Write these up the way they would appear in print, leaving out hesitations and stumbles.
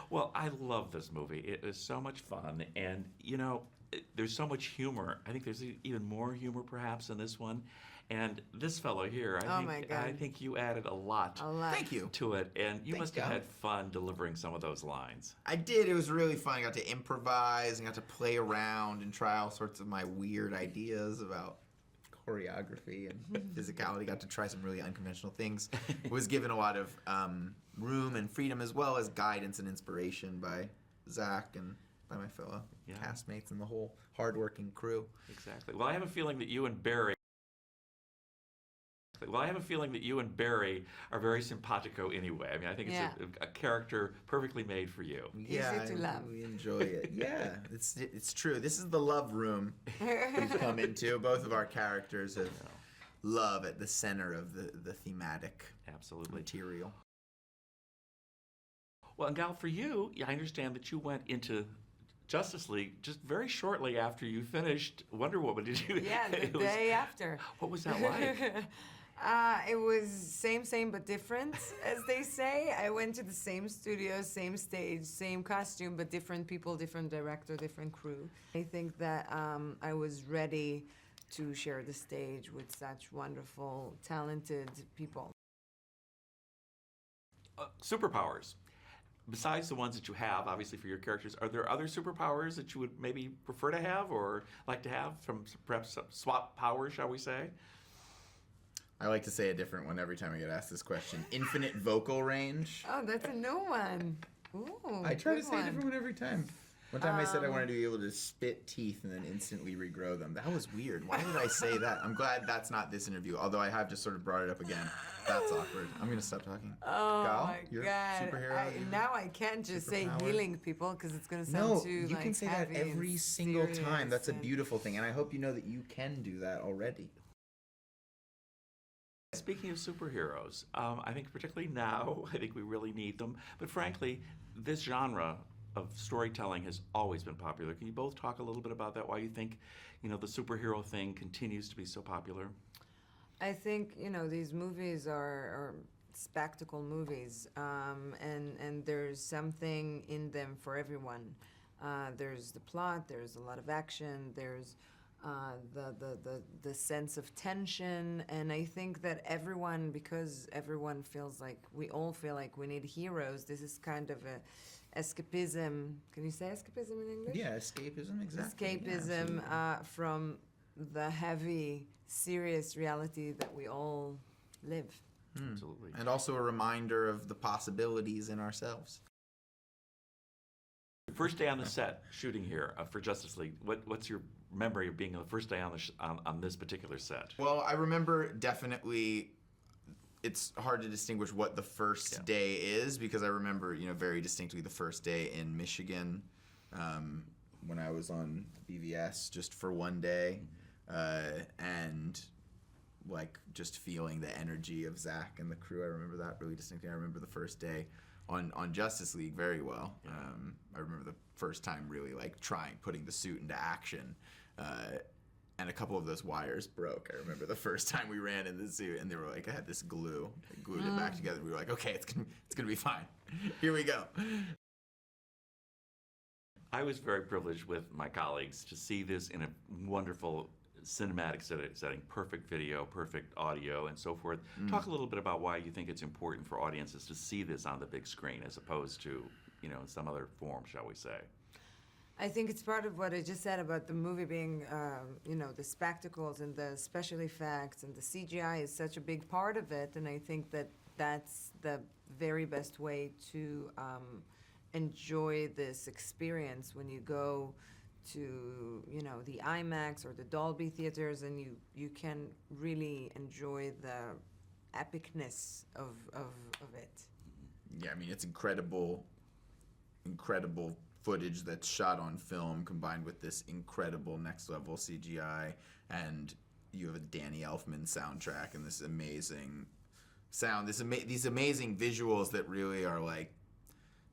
Well, I love this movie. It is so much fun, and there's so much humor. I think there's even more humor perhaps in this one. And this fellow here, Oh my God. I think you added a lot Thank you. to it, and you must have you. had fun delivering some of those lines. I did. It was really fun. I got to improvise and got to play around and try all sorts of my weird ideas about choreography and physicality. Got to try some really unconventional things. Was given a lot of room and freedom, as well as guidance and inspiration by Zack and by my fellow castmates and the whole hardworking crew. Exactly. Well, I have a feeling that you and Barry are very simpatico anyway. I mean, I think it's a character perfectly made for you. Yeah, Easy to love. we enjoy it. Yeah, it's true. This is the love room we've come into. Both of our characters have love at the center of the thematic material. Well, and Gal, for you, I understand that you went into Justice League just very shortly after you finished Wonder Woman. Did you? Yeah, the day after. What was that like? It was same but different, as they say. I went to the same studio, same stage, same costume, but different people, different director, different crew. I think that I was ready to share the stage with such wonderful, talented people. Superpowers. Besides the ones that you have, obviously, for your characters, are there other superpowers that you would maybe prefer to have or like to have from perhaps swap powers, shall we say? I like to say a different one every time I get asked this question. Infinite vocal range. Oh, that's a new one. Ooh, I try to good say a one. different one every time. One time I said I wanted to be able to spit teeth and then instantly regrow them. That was weird. Why did I say that? I'm glad that's not this interview, although I have just sort of brought it up again. That's awkward. I'm going to stop talking. Oh Gal, my your God. superhero? Now I can't just say superpower? healing people because it's going to sound No, too you can say that heavy and every single time. serious That's a and- beautiful thing, and I hope you know that you can do that already. Speaking of superheroes, I think particularly now, I think we really need them. But frankly, this genre of storytelling has always been popular. Can you both talk a little bit about that? Why you think, the superhero thing continues to be so popular? I think, these movies are spectacle movies, and there's something in them for everyone. There's the plot, there's a lot of action, there's the sense of tension, and I think that because everyone feels like, we all feel like we need heroes, this is kind of a escapism. Can you say escapism in English? Yeah, escapism, exactly. Escapism Yeah, from the heavy, serious reality that we all live. Absolutely. and also a reminder of the possibilities in ourselves. First day on the set shooting here for Justice League. What's your memory of being the first day on this particular set? Well, I remember definitely. It's hard to distinguish what the first day is because I remember, very distinctly the first day in Michigan when I was on BVS just for one day, and like just feeling the energy of Zack and the crew. I remember that really distinctly. I remember the first day on Justice League very well. I remember the first time really like putting the suit into action. And a couple of those wires broke. I remember the first time we ran in the suit, and they were like, I had this glue. They glued it back together. We were like, okay, it's gonna be fine. Here we go. I was very privileged with my colleagues to see this in a wonderful cinematic setting, perfect video, perfect audio, and so forth. Talk a little bit about why you think it's important for audiences to see this on the big screen as opposed to, some other form, shall we say. I think it's part of what I just said about the movie being, the spectacles and the special effects and the CGI is such a big part of it, and I think that that's the very best way to enjoy this experience when you go to, the IMAX or the Dolby theaters, and you can really enjoy the epicness of it. Yeah, I mean, it's incredible footage that's shot on film combined with this incredible next level CGI, and you have a Danny Elfman soundtrack and this amazing sound, these amazing visuals that really are like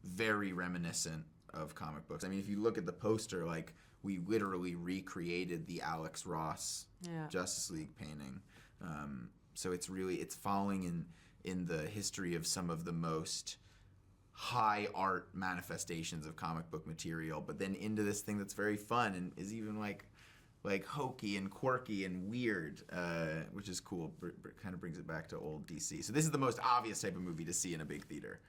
very reminiscent of comic books. I mean, if you look at the poster, like we literally recreated the Alex Ross Justice League painting. So it's following in the history of some of the most high art manifestations of comic book material, but then into this thing that's very fun and is even like hokey and quirky and weird, which is cool. Kind of brings it back to old DC. So this is the most obvious type of movie to see in a big theater.